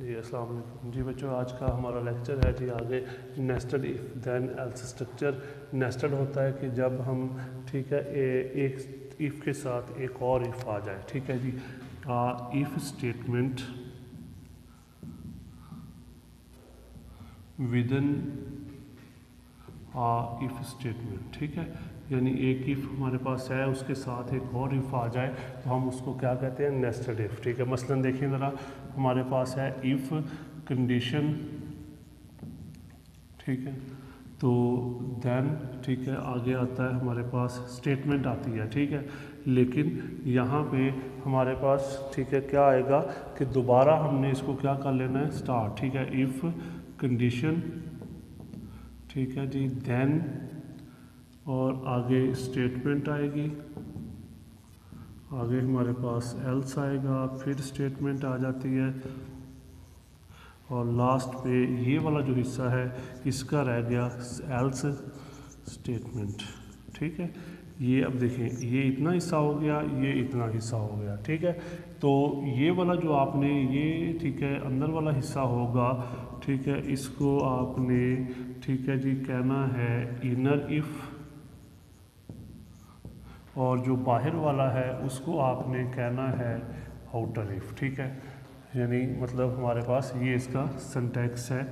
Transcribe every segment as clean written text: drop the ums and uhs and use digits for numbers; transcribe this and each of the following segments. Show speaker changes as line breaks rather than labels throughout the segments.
जी अस्सलाम वालेकुम। जी बच्चों, आज का हमारा लेक्चर है जी आगे nested if then else structure. Nested होता है कि जब हम ठीक है एक इफ़ के साथ एक और इफ़ आ जाए। ठीक है जी, if statement within if statement. ठीक है, यानी एक इफ़ हमारे पास है उसके साथ एक और इफ़ आ जाए तो हम उसको क्या कहते हैं, नेस्टेड इफ़। ठीक है, मसलन देखिए ज़रा, हमारे पास है इफ़ कंडीशन, ठीक है, तो देन ठीक है आगे आता है हमारे पास स्टेटमेंट आती है। ठीक है, लेकिन यहाँ पे हमारे पास ठीक है क्या आएगा कि दोबारा हमने इसको क्या कर लेना है, स्टार्ट। ठीक है, इफ़ कंडीशन, ठीक है जी, देन और आगे स्टेटमेंट आएगी, आगे हमारे पास एल्स आएगा, फिर स्टेटमेंट आ जाती है और लास्ट पे ये वाला जो हिस्सा है इसका रह गया एल्स स्टेटमेंट। ठीक है, ये अब देखें, ये इतना हिस्सा हो गया, ये इतना हिस्सा हो गया। ठीक है, तो ये वाला जो आपने ये ठीक है अंदर वाला हिस्सा होगा, ठीक है, इसको आपने ठीक है जी कहना है इनर इफ़, और जो बाहर वाला है उसको आपने कहना है आउटर इफ़। ठीक है, यानी मतलब हमारे पास ये इसका सिंटैक्स है।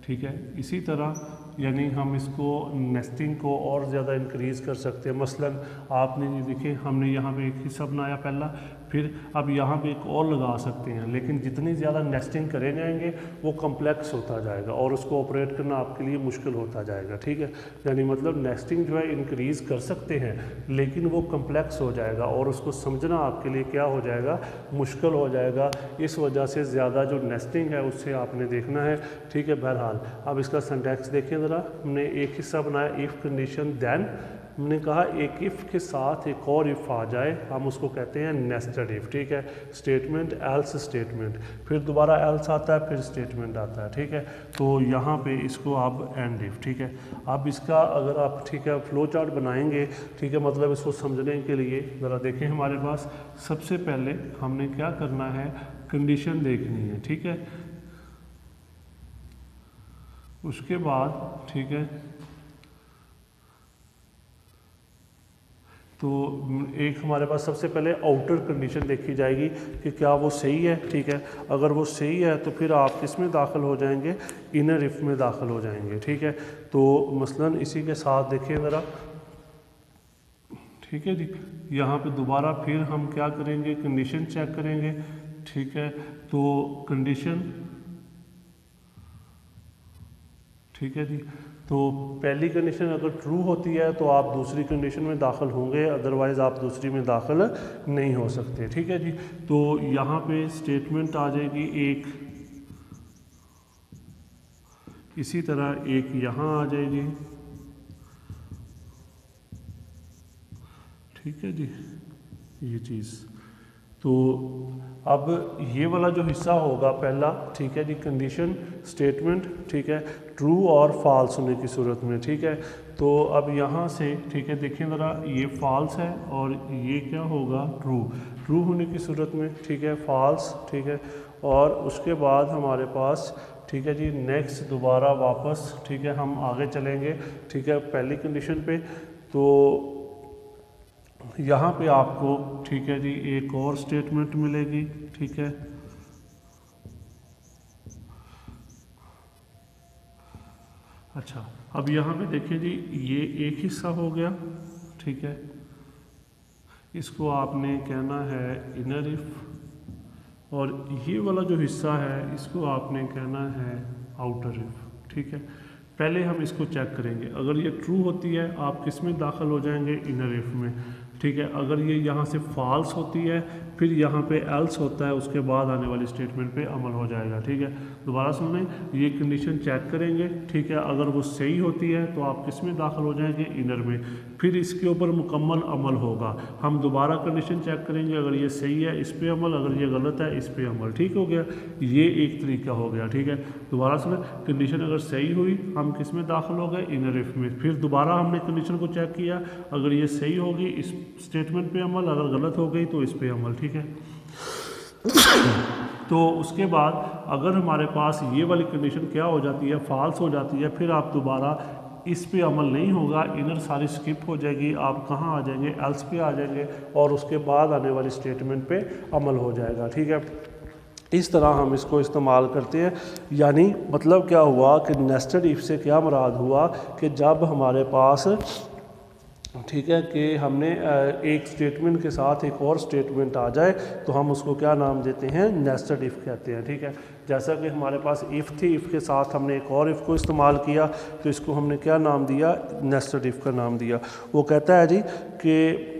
ठीक है, इसी तरह यानी हम इसको नेस्टिंग को और ज़्यादा इंक्रीज़ कर सकते हैं। मसलन आपने ये देखिए, हमने यहाँ पे एक हिस्सा बनाया पहला, फिर अब यहाँ पे एक और लगा सकते हैं, लेकिन जितनी ज़्यादा नेस्टिंग करे जाएंगे वो कम्प्लेक्स होता जाएगा और उसको ऑपरेट करना आपके लिए मुश्किल होता जाएगा। ठीक है, यानी मतलब नेस्टिंग जो है इंक्रीज़ कर सकते हैं लेकिन वो कम्प्लेक्स हो जाएगा और उसको समझना आपके लिए क्या हो जाएगा, मुश्किल हो जाएगा। इस वजह से ज़्यादा जो नेस्टिंग है उससे आपने देखना है। ठीक है, बहरहाल अब इसका सिंटैक्स देखें ज़रा। हमने एक हिस्सा बनाया इफ़ कंडीशन, देन हमने कहा एक इफ़ के साथ एक और इफ़ आ जाए हम उसको कहते हैं नेस्टेड इफ़। ठीक है, स्टेटमेंट एल्स स्टेटमेंट, फिर दोबारा एल्स आता है, फिर स्टेटमेंट आता है। ठीक है, तो यहाँ पे इसको अब एंड इफ़। ठीक है, अब इसका अगर आप ठीक है फ्लो चार्ट बनाएंगे, ठीक है, मतलब इसको समझने के लिए ज़रा देखें, हमारे पास सबसे पहले हमने क्या करना है, कंडीशन देखनी है। ठीक है, उसके बाद ठीक है तो एक हमारे पास सबसे पहले आउटर कंडीशन देखी जाएगी कि क्या वो सही है। ठीक है, अगर वो सही है तो फिर आप किसमें दाखिल हो जाएंगे, इनर इफ़ में दाखिल हो जाएंगे। ठीक है, तो मसलन इसी के साथ देखिए ज़रा। ठीक है जी, यहाँ पे दोबारा फिर हम क्या करेंगे, कंडीशन चेक करेंगे। ठीक है, तो कंडीशन, ठीक है जी, तो पहली कंडीशन अगर ट्रू होती है तो आप दूसरी कंडीशन में दाखिल होंगे, अदरवाइज़ आप दूसरी में दाखिल नहीं हो सकते। ठीक है जी, तो यहाँ पे स्टेटमेंट आ जाएगी एक, इसी तरह एक यहाँ आ जाएगी। ठीक है जी, ये चीज़, तो अब ये वाला जो हिस्सा होगा पहला, ठीक है जी, कंडीशन स्टेटमेंट, ठीक है, ट्रू और फॉल्स होने की सूरत में। ठीक है, तो अब यहाँ से ठीक है देखिए ज़रा, ये फॉल्स है और ये क्या होगा, ट्रू। ट्रू होने की सूरत में ठीक है फॉल्स। ठीक है, और उसके बाद हमारे पास ठीक है जी नेक्स्ट दोबारा वापस ठीक है हम आगे चलेंगे। ठीक है, पहली कंडीशन पे, तो यहाँ पे आपको ठीक है जी एक और स्टेटमेंट मिलेगी। ठीक है, अच्छा, अब यहाँ पे देखिए जी ये एक हिस्सा हो गया। ठीक है, इसको आपने कहना है इनर इफ़, और ये वाला जो हिस्सा है इसको आपने कहना है आउटर इफ़। ठीक है, पहले हम इसको चेक करेंगे, अगर ये ट्रू होती है आप किस में दाखिल हो जाएंगे, इनर इफ़ में। ठीक है, अगर ये यहाँ से फॉल्स होती है फिर यहाँ पे एल्स होता है, उसके बाद आने वाली स्टेटमेंट पे अमल हो जाएगा। ठीक है, दोबारा सुन लें, ये कंडीशन चेक करेंगे। ठीक है, अगर वो सही होती है तो आप किस में दाखिल हो जाएंगे, इनर में, फिर इसके ऊपर मुकम्मल अमल होगा। हम दोबारा कंडीशन चेक करेंगे, अगर ये सही है इस पे अमल, अगर ये गलत है इस पे अमल। ठीक हो गया, ये एक तरीका हो गया। ठीक है, दोबारा सुन, कंडीशन अगर सही हुई हम किस में दाखिल हो गए, इनर इफ़ में, फिर दोबारा हमने कंडीशन को चेक किया, अगर ये सही होगी इस स्टेटमेंट पे अमल, अगर गलत हो गई तो इस पे अमल। ठीक है, तो उसके बाद अगर हमारे पास ये वाली कंडीशन क्या हो जाती है, फॉल्स हो जाती है, फिर आप दोबारा इस पे अमल नहीं होगा, इनर सारी स्किप हो जाएगी, आप कहाँ आ जाएंगे, एल्स पे आ जाएंगे और उसके बाद आने वाली स्टेटमेंट पे अमल हो जाएगा। ठीक है, इस तरह हम इसको इस्तेमाल करते हैं। यानी मतलब क्या हुआ कि नेस्टेड इफ से क्या मुराद हुआ कि जब हमारे पास, ठीक है, कि हमने एक स्टेटमेंट के साथ एक और स्टेटमेंट आ जाए तो हम उसको क्या नाम देते हैं, नेस्टेड इफ़ कहते हैं। ठीक है, जैसा कि हमारे पास इफ़ थी, इफ़ के साथ हमने एक और इफ़ को इस्तेमाल किया तो इसको हमने क्या नाम दिया, नेस्टेड इफ़ का नाम दिया। वो कहता है जी कि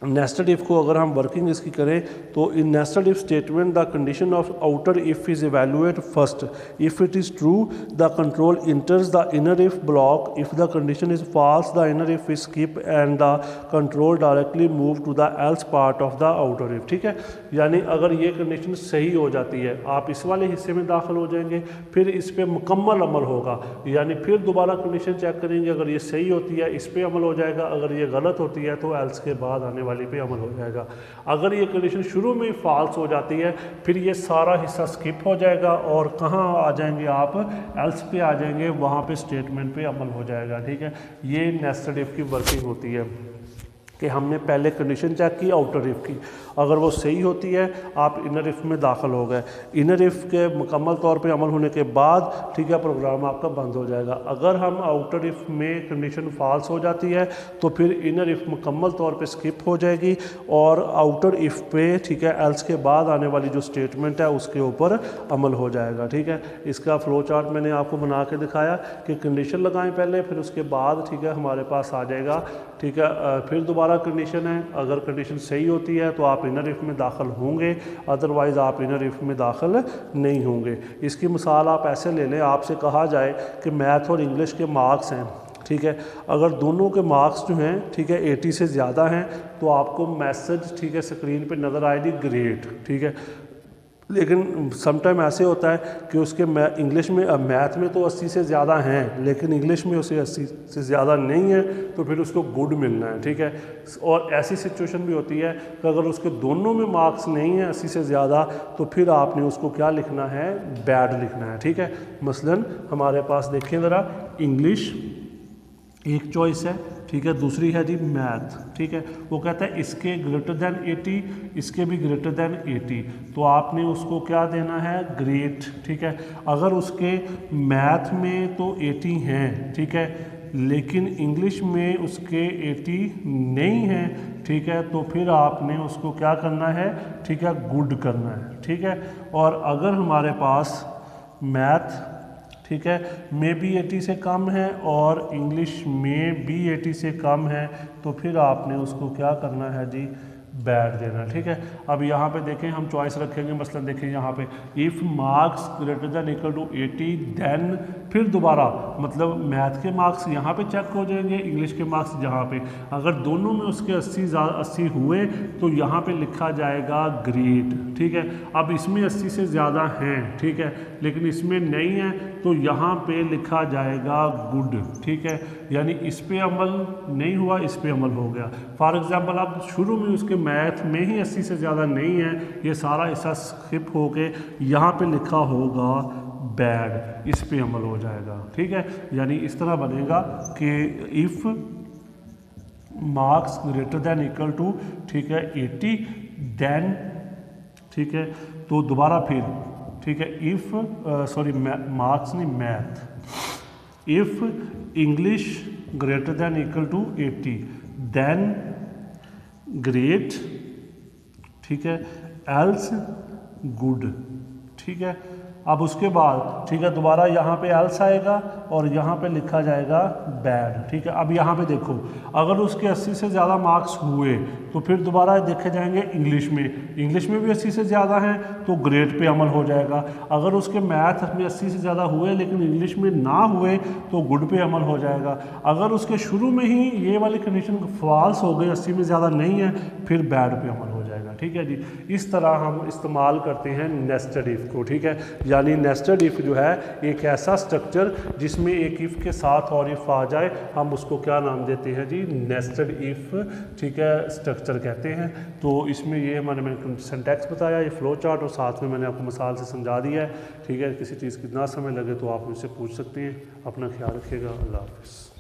नेस्टेड इफ़ को अगर हम वर्किंग इसकी करें तो in nested if statement the condition of outer if is evaluate first, if it is true the control enters the inner if block, if the condition is false the inner if is skip and the control directly move to the else part of the outer if. ठीक है, यानी अगर ये condition सही हो जाती है, आप इस वाले हिस्से में दाखिल हो जाएंगे, फिर इस पर मुकम्मल अमल होगा, यानी फिर दोबारा कंडीशन चेक करेंगे, अगर ये सही होती है इस पर अमल हो जाएगा, अगर ये गलत होती है तो एल्स के बाद आने वाली पे अमल हो जाएगा। अगर ये कंडीशन शुरू में फॉल्स हो जाती है फिर ये सारा हिस्सा स्किप हो जाएगा और कहाँ आ जाएंगे आप, एल्स पे आ जाएंगे, वहाँ पे स्टेटमेंट पे अमल हो जाएगा। ठीक है, ये नेस्टेड इफ की वर्किंग होती है कि हमने पहले कंडीशन चेक की आउटर इफ़ की, अगर वो सही होती है आप इनर इफ़ में दाखिल हो गए, इनर इफ़ के मुकम्मल तौर पे अमल होने के बाद, ठीक है, प्रोग्राम आपका बंद हो जाएगा। अगर हम आउटर इफ़ में कंडीशन फॉल्स हो जाती है तो फिर इनर इफ़ मुकम्मल तौर पे स्किप हो जाएगी और आउटर इफ़ पे, ठीक है, एल्स के बाद आने वाली जो स्टेटमेंट है उसके ऊपर अमल हो जाएगा। ठीक है, इसका फ्लो चार्ट मैंने आपको बना के दिखाया कि कंडीशन लगाएं पहले, फिर उसके बाद, ठीक है, हमारे पास आ जाएगा, ठीक है, फिर दोबारा कंडीशन है, अगर कंडीशन सही होती है तो आप इनर इफ़ में दाखिल होंगे, अदरवाइज़ आप इनर इफ़ में दाखिल नहीं होंगे। इसकी मिसाल आप ऐसे ले लें, आपसे कहा जाए कि मैथ और इंग्लिश के मार्क्स हैं, ठीक है, अगर दोनों के मार्क्स जो हैं, ठीक है, 80 से ज़्यादा हैं तो आपको मैसेज, ठीक है, स्क्रीन पे नज़र आएगी ग्रेट। ठीक है, लेकिन समटाइम ऐसे होता है कि उसके इंग्लिश में, मैथ में तो 80 से ज़्यादा हैं लेकिन इंग्लिश में उसे 80 से ज़्यादा नहीं है तो फिर उसको गुड मिलना है। ठीक है, और ऐसी सिचुएशन भी होती है कि अगर उसके दोनों में मार्क्स नहीं हैं 80 से ज़्यादा तो फिर आपने उसको क्या लिखना है, बैड लिखना है। ठीक है, मसलन हमारे पास देखें ज़रा, इंग्लिश एक चॉइस है, ठीक है, दूसरी है जी मैथ। ठीक है, वो कहता है इसके ग्रेटर दैन 80, इसके भी ग्रेटर दैन 80, तो आपने उसको क्या देना है, ग्रेट। ठीक है, अगर उसके मैथ में तो 80 हैं, ठीक है, लेकिन इंग्लिश में उसके 80 नहीं है, ठीक है, तो फिर आपने उसको क्या करना है, ठीक है, गुड करना है। ठीक है, और अगर हमारे पास मैथ, ठीक है, में भी 80 से कम है और इंग्लिश में भी 80 से कम है तो फिर आपने उसको क्या करना है जी, बैड देना। ठीक है, अब यहाँ पे देखें, हम चॉइस रखेंगे, मसलन देखें यहाँ पे, if marks greater than equal to 80 then, फिर दोबारा मतलब मैथ के मार्क्स यहाँ पे चेक हो जाएंगे, इंग्लिश के मार्क्स यहाँ पे, अगर दोनों में उसके 80 हुए तो यहाँ पे लिखा जाएगा ग्रेट। ठीक है, अब इसमें 80 से ज़्यादा हैं, ठीक है, लेकिन इसमें नहीं है तो यहाँ पे लिखा जाएगा गुड। ठीक है, यानी इस पे अमल नहीं हुआ, इस पे अमल हो गया। फॉर एग्जांपल आप शुरू में उसके मैथ में ही 80 से ज़्यादा नहीं है, ये सारा हिस्सा स्किप हो के यहाँ पे लिखा होगा बैड, इस पे अमल हो जाएगा। ठीक है, यानी इस तरह बनेगा कि if marks greater than equal to, ठीक है, 80 देन, ठीक है, तो दोबारा फिर, ठीक है, इफ़ सॉरी मार्क्स नहीं, math, if English greater than equal to 80 then great, ठीक है, एल्स गुड। ठीक है, अब उसके बाद, ठीक है, दोबारा यहाँ पे एल्स आएगा और यहाँ पे लिखा जाएगा बैड। ठीक है, अब यहाँ पे देखो, अगर उसके 80 से ज़्यादा मार्क्स हुए तो फिर दोबारा देखे जाएंगे इंग्लिश में भी 80 से ज़्यादा हैं तो ग्रेड पे अमल हो जाएगा। अगर उसके मैथ में 80 से ज़्यादा हुए लेकिन इंग्लिश में ना हुए तो गुड पे अमल हो जाएगा। अगर उसके शुरू में ही ये वाली कंडीशन फॉल्स हो गई, 80 में ज़्यादा नहीं है, फिर बैड पे अमल हो जाएगा। जाएगा। ठीक है जी, इस तरह हम इस्तेमाल करते हैं नेस्टेड इफ़ को। ठीक है, यानी नेस्टेड इफ़ जो है एक ऐसा स्ट्रक्चर जिसमें एक इफ़ के साथ और इफ़ आ जाए, हम उसको क्या नाम देते हैं जी, नेस्टेड इफ़। ठीक है, स्ट्रक्चर कहते हैं। तो इसमें ये मैंने सिंटैक्स बताया, ये फ्लो चार्ट, और साथ में मैंने आपको मिसाल से समझा दिया है। ठीक है, किसी चीज़ की ना समय लगे तो आप मुझसे पूछ सकते हैं। अपना ख्याल रखिएगा। अल्लाह हाफ़िज़।